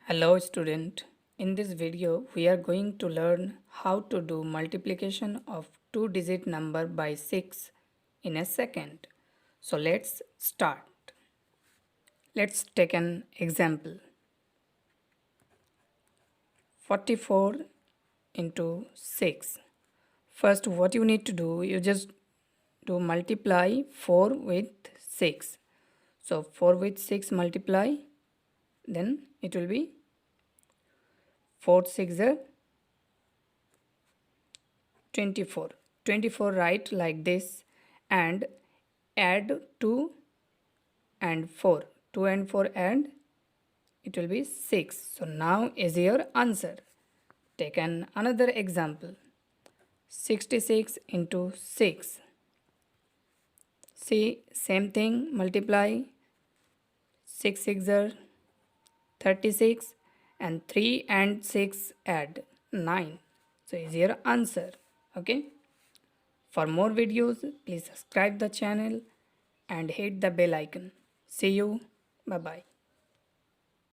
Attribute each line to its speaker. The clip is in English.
Speaker 1: Hello student, in this video we are going to learn how to do multiplication of two-digit number by 6 in a second. So let's start. Let's take an example. 44 into 6. First what you need to do, you just do multiply 4 with 6. So 4 with 6 multiply, then it will be 4 6 are 24. 24 write like this and add 2 and 4. 2 and 4 add, it will be 6. So now is your answer. Take another example. 66 into 6. See, same thing, multiply 6 6 are 36 and 3 and 6 add 9. So is your answer. Okay. For more videos, please subscribe the channel and hit the bell icon. See you. Bye bye.